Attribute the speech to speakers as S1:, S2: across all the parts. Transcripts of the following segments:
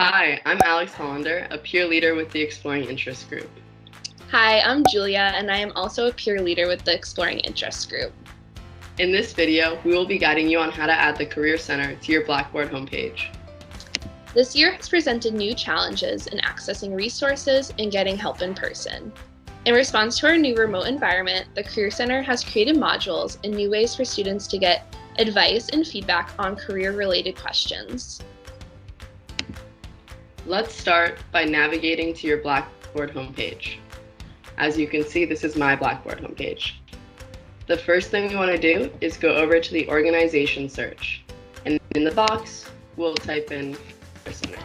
S1: Hi, I'm Alex Hollander, a peer leader with the Exploring Interests group.
S2: Hi, I'm Julia, and I am also a peer leader with the Exploring Interests group.
S1: In this video, we will be guiding you on how to add the Career Center to your Blackboard homepage.
S2: This year has presented new challenges in accessing resources and getting help in person. In response to our new remote environment, the Career Center has created modules and new ways for students to get advice and feedback on career-related questions.
S1: Let's start by navigating to your Blackboard homepage. As you can see, this is my Blackboard homepage. The first thing we want to do is go over to the organization search. And in the box, we'll type in Career Center.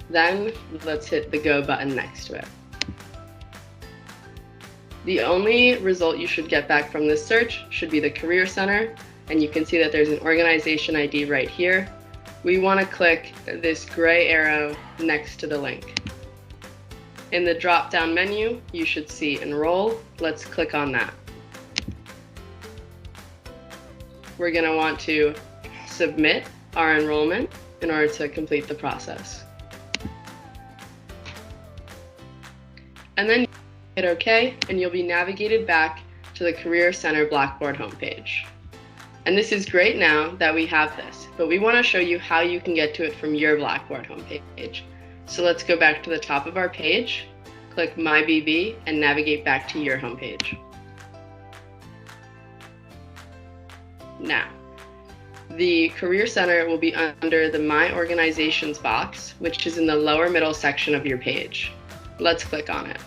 S1: Then let's hit the Go button next to it. The only result you should get back from this search should be the Career Center, and you can see that there's an organization ID right here. We want to click this gray arrow next to the link. In the drop-down menu, you should see Enroll. Let's click on that. We're going to want to submit our enrollment in order to complete the process. And then hit OK, and you'll be navigated back to the Career Center Blackboard homepage. And this is great now that we have this, but we want to show you how you can get to it from your Blackboard homepage. So let's go back to the top of our page, click My BB, and navigate back to your homepage. Now, the Career Center will be under the My Organizations box, which is in the lower middle section of your page. Let's click on it.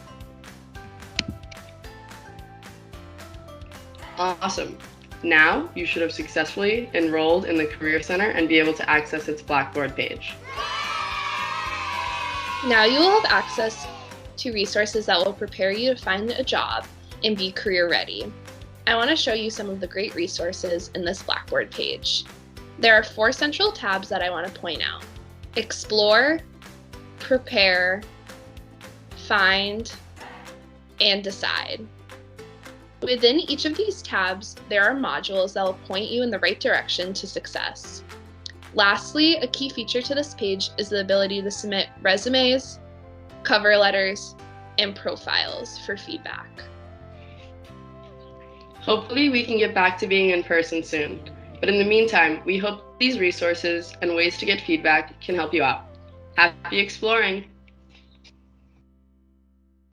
S1: Awesome. Now, you should have successfully enrolled in the Career Center and be able to access its Blackboard page.
S2: Now you will have access to resources that will prepare you to find a job and be career ready. I want to show you some of the great resources in this Blackboard page. There are 4 central tabs that I want to point out: Explore, Prepare, Find, and Decide. Within each of these tabs, there are modules that will point you in the right direction to success. Lastly, a key feature to this page is the ability to submit resumes, cover letters, and profiles for feedback.
S1: Hopefully we can get back to being in person soon, but in the meantime, we hope these resources and ways to get feedback can help you out. Happy exploring!